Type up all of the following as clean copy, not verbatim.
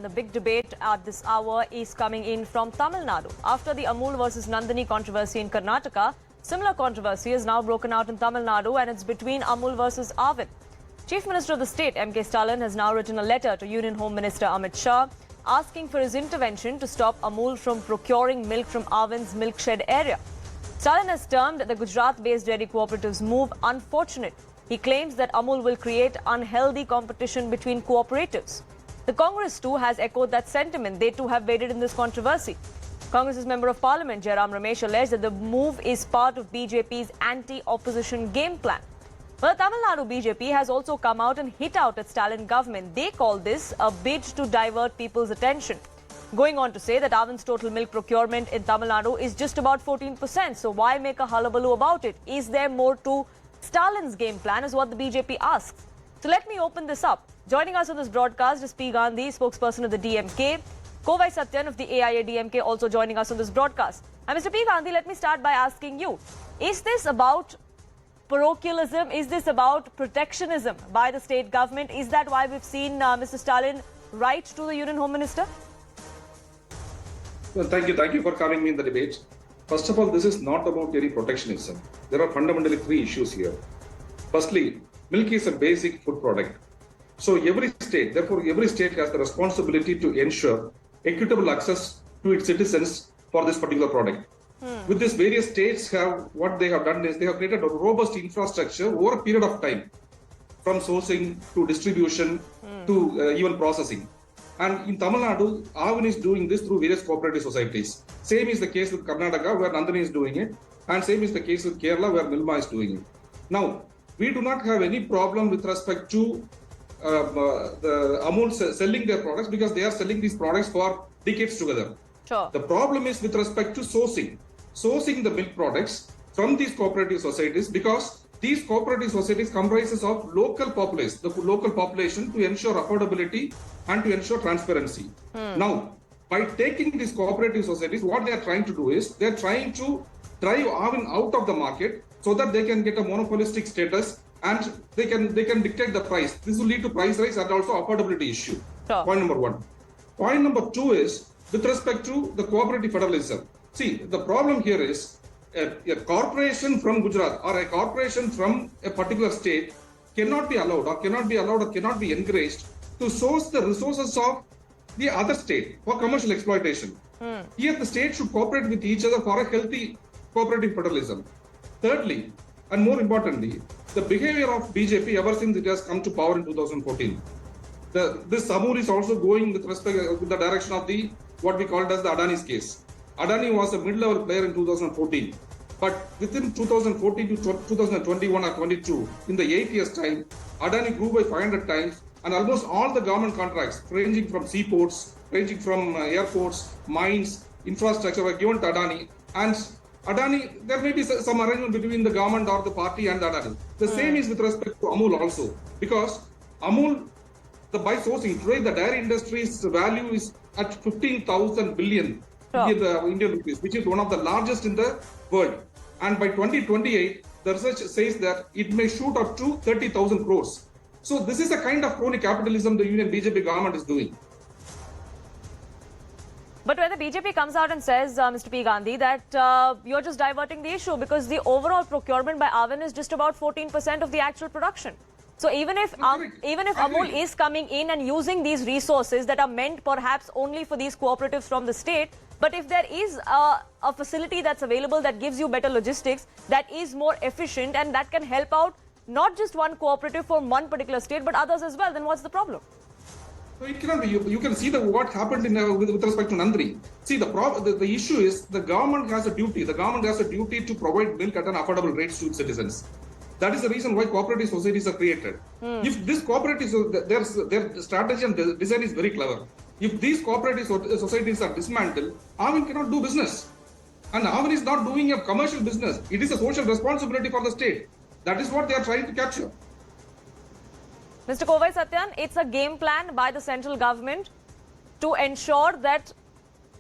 and the big debate at this hour is coming in from Tamil Nadu. After the Amul versus Nandini controversy in Karnataka, similar controversy is now broken out in Tamil Nadu, and it's between Amul versus Aavin. Chief Minister of the state, MK Stalin, has now written a letter to Union Home Minister Amit Shah asking for his intervention to stop Amul from procuring milk from Aavin's milk shed area. Stalin has termed the Gujarat-based dairy cooperative's move unfortunate. He claims that Amul will create unhealthy competition between cooperatives. The Congress too has echoed that sentiment. They too have waded in this controversy. Congress's Member of Parliament, Jairam Ramesh, alleged that the move is part of BJP's anti-opposition game plan. Well, Tamil Nadu BJP has also come out and hit out at Stalin government. They call this a bid to divert people's attention, going on to say that Aavin's total milk procurement in Tamil Nadu is just about 14%. So why make a hullabaloo about it? Is there more to Stalin's game plan, is what the BJP asks. So let me open this up. Joining us on this broadcast is P. Gandhi, spokesperson of the DMK. Kovai Satyan of the AIA-DMK also joining us on this broadcast. And Mr. P. Gandhi, let me start by asking you, is this about parochialism? Is this about protectionism by the state government? Is that why we've seen Mr. Stalin write to the Union Home Minister? Well, thank you for having me in the debate. First of all, this is not about any protectionism. There are fundamentally three issues here. Firstly, milk is a basic food product. So every state has the responsibility to ensure equitable access to its citizens for this particular product. With this, various states what they have done is they have created a robust infrastructure over a period of time, from sourcing to distribution to even processing. And in Tamil Nadu, Aavin is doing this through various cooperative societies. Same is the case with Karnataka, where Nandini is doing it, and same is the case with Kerala, where Milma is doing it. Now, we do not have any problem with respect to the Amul selling their products, because they are selling these products for decades together. Sure. The problem is with respect to sourcing the milk products from these cooperative societies, because these cooperative societies comprises of local populace, the local population, to ensure affordability and to ensure transparency. Now, by taking these cooperative societies, what they are trying to do is they are trying to drive Aavin out of the market so that they can get a monopolistic status and they can dictate the price. This will lead to price rise and also affordability issue. Sure. Point number one. Point number two is with respect to the cooperative federalism. See, the problem here is a corporation from Gujarat or a corporation from a particular state cannot be encouraged to source the resources of the other state for commercial exploitation. Here, the state should cooperate with each other for a healthy cooperative federalism. Thirdly, and more importantly, the behavior of BJP ever since it has come to power in 2014. This Amul is also going with the direction of what we called as the Adani's case. Adani was a mid-level player in 2014, but within 2014 to 2021 or 22, in the 8 years' time, Adani grew by 500 times, and almost all the government contracts, ranging from seaports, ranging from airports, mines, infrastructure, were given to Adani. And Adani, there may be some arrangement between the government or the party and Adani. The same is with respect to Amul also, because Amul, by sourcing today, the dairy industry's value is at 15,000 billion Indian rupees, which is one of the largest in the world. And by 2028, the research says that it may shoot up to 30,000 crores. So this is a kind of crony capitalism the Union BJP government is doing. But when the BJP comes out and says, Mr. P. Gandhi, that you're just diverting the issue, because the overall procurement by Aavin is just about 14% of the actual production. So even if Amul is coming in and using these resources that are meant perhaps only for these cooperatives from the state, but if there is a facility that's available that gives you better logistics, that is more efficient, and that can help out not just one cooperative from one particular state, but others as well, then what's the problem? So it cannot be. You can see what happened with respect to Nandini. See, the issue is the government has a duty. The government has a duty to provide milk at an affordable rate to its citizens. That is the reason why cooperative societies are created. If this cooperative, their strategy and design is very clever. If these cooperative societies are dismantled, Aavin cannot do business. And Aavin is not doing a commercial business. It is a social responsibility for the state. That is what they are trying to capture. Mr. Kovai Satyan, it's a game plan by the central government to ensure that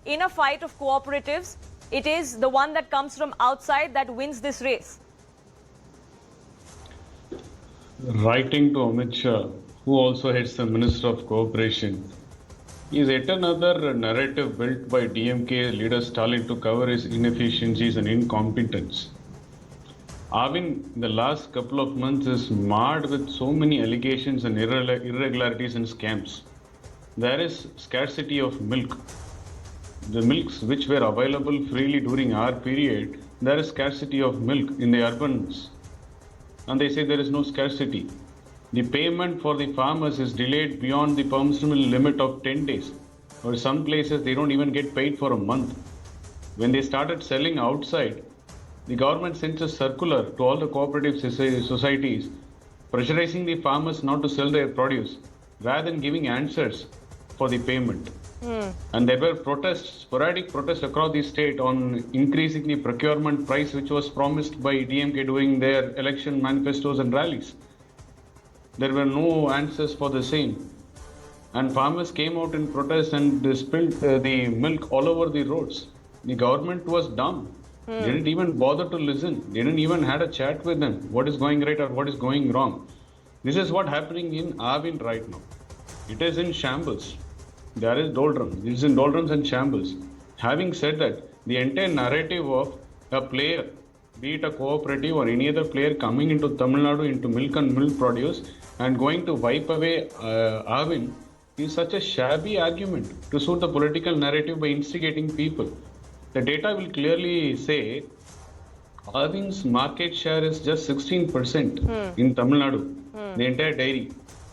in a fight of cooperatives, it is the one that comes from outside that wins this race. Writing to Amit Shah, who also heads the Minister of Cooperation, is yet another narrative built by DMK leader Stalin to cover his inefficiencies and incompetence. Aavin, in the last couple of months, is marred with so many allegations and irregularities and scams. There is scarcity of milk. The milks which were available freely during our period, there is scarcity of milk in the urbans. And they say there is no scarcity. The payment for the farmers is delayed beyond the permissible limit of 10 days. Or some places they don't even get paid for a month. When they started selling outside, the government sent a circular to all the cooperative societies pressurizing the farmers not to sell their produce rather than giving answers for the payment. And there were protests, sporadic protests across the state on increasing the procurement price which was promised by DMK during their election manifestos and rallies. There were no answers for the same. And farmers came out in protest and spilled the milk all over the roads. The government was dumb. They didn't even bother to listen. They didn't even had a chat with them. What is going right or what is going wrong? This is what happening in Aavin right now. It is in shambles. There is doldrums. It is in doldrums and shambles. Having said that, the entire narrative of a player, be it a cooperative or any other player coming into Tamil Nadu into milk and milk produce and going to wipe away Aavin is such a shabby argument to suit the political narrative by instigating people. The data will clearly say Aavin's market share is just 16% in Tamil Nadu, the entire dairy.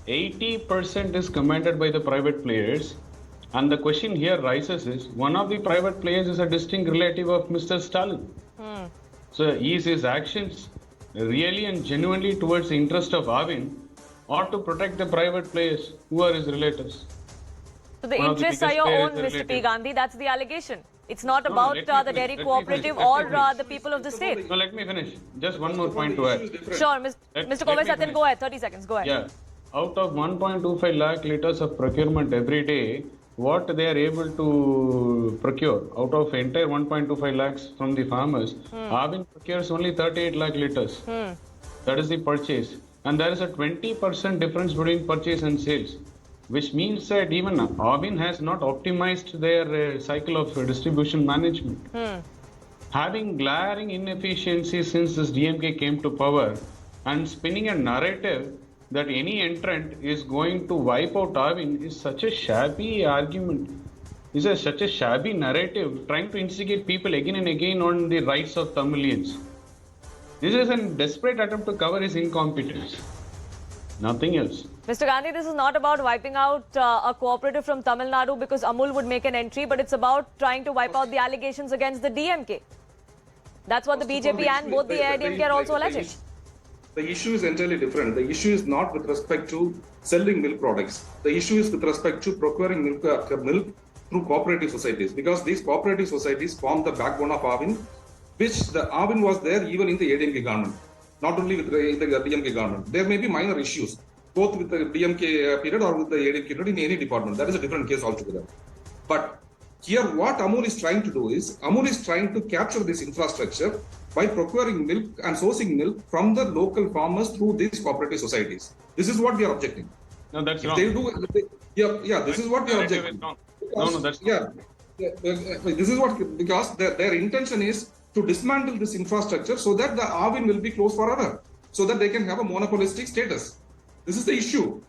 80% is commanded by the private players. And the question here rises is, one of the private players is a distinct relative of Mr. Stalin. So is his actions really and genuinely towards the interest of Aavin or to protect the private players who are his relatives? So the interests are your own, Mr. P. Gandhi. That's the allegation. It's not about the dairy cooperative or the people of the state. No, let me finish. Just one more point to add. Sure, Mr. Kovai Satyan, go ahead. 30 seconds. Go ahead. Yeah. Out of 1.25 lakh liters of procurement every day, what they are able to procure out of entire 1.25 lakhs from the farmers, Aavin procures only 38 lakh liters. That is the purchase. And there is a 20% difference between purchase and sales, which means that even Aavin has not optimized their cycle of distribution management. Having glaring inefficiencies since this DMK came to power and spinning a narrative that any entrant is going to wipe out Aavin is such a shabby argument. Is such a shabby narrative trying to instigate people again and again on the rights of Tamilians. This is a desperate attempt to cover his incompetence. Nothing else. Mr. Gandhi, this is not about wiping out a cooperative from Tamil Nadu because Amul would make an entry, but it's about trying to wipe out the allegations against the DMK. That's what the BJP and both the AIDMK are also alleging. The issue is entirely different. The issue is not with respect to selling milk products. The issue is with respect to procuring milk through cooperative societies, because these cooperative societies form the backbone of Aavin, which the Aavin was there even in the AIDMK government, not only with the DMK government. There may be minor issues, both with the DMK period or with the AIDMK period in any department. That is a different case altogether. But here what Amul is trying to do is, Amul is trying to capture this infrastructure by procuring milk and sourcing milk from the local farmers through these cooperative societies. This is what we are objecting. No, that's wrong. This is what we are objecting. No, that's wrong. This is what, because their intention is to dismantle this infrastructure so that the Aavin will be closed forever, so that they can have a monopolistic status. This is the issue.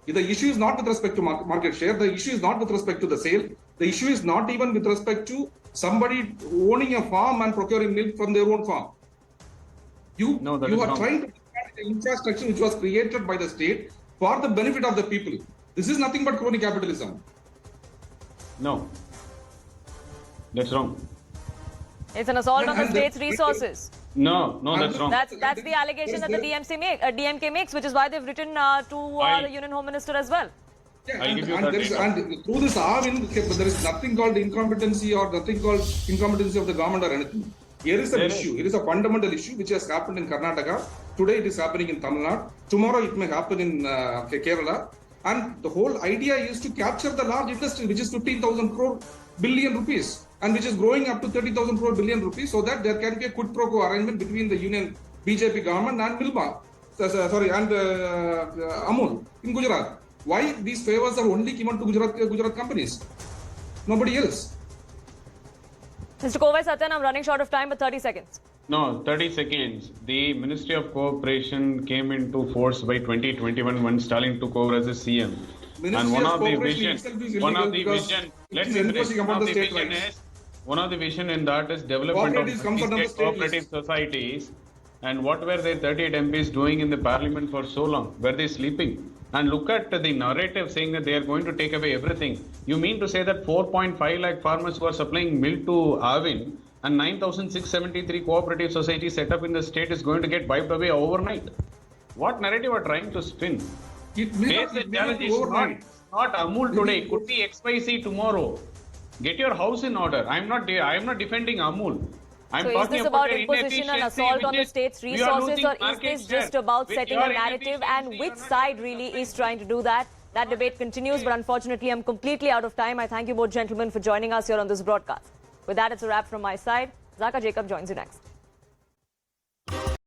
The issue is not with respect to market share. The issue is not with respect to the sale. The issue is not even with respect to somebody owning a farm and procuring milk from their own farm. You are trying to dismantle the infrastructure which was created by the state for the benefit of the people. This is nothing but crony capitalism. No, that's wrong. It's an assault on the state's resources. No, that's wrong. That's the allegation that the DMK makes, which is why they've written to the Union Home Minister as well. Yeah, and through this Aavin, there is nothing called incompetency or nothing called incompetency of the government or anything. Here is an issue. It is a fundamental issue which has happened in Karnataka. Today it is happening in Tamil Nadu. Tomorrow it may happen in Kerala. And the whole idea is to capture the large industry, which is 15,000 crore billion rupees, and which is growing up to 30,000 crore billion rupees, so that there can be a quid pro quo arrangement between the Union BJP government and Amul in Gujarat. Why these favors are only given to Gujarat companies? Nobody else. Mr. Kovai Satyan, I'm running short of time, but 30 seconds. No, 30 seconds. The Ministry of Cooperation came into force by 2021 when Stalin took over as a CM. And one of the vision, let me finish. One of the vision in that is development of cooperative societies. And what were their 38 MPs doing in the parliament for so long? Were they sleeping? And look at the narrative saying that they are going to take away everything. You mean to say that 4.5 lakh farmers who are supplying milk to Aavin and 9,673 cooperative societies set up in the state is going to get wiped away overnight? What narrative are trying to spin? It may not be overnight. Not Amul today, it could be XYZ tomorrow. Get your house in order. I am not defending Amul. So is this about imposition and assault on the state's resources, or is this just about setting a narrative, and which side really is trying to do that? That debate continues, but unfortunately I'm completely out of time. I thank you both gentlemen for joining us here on this broadcast. With that, it's a wrap from my side. Zaka Jacob joins you next.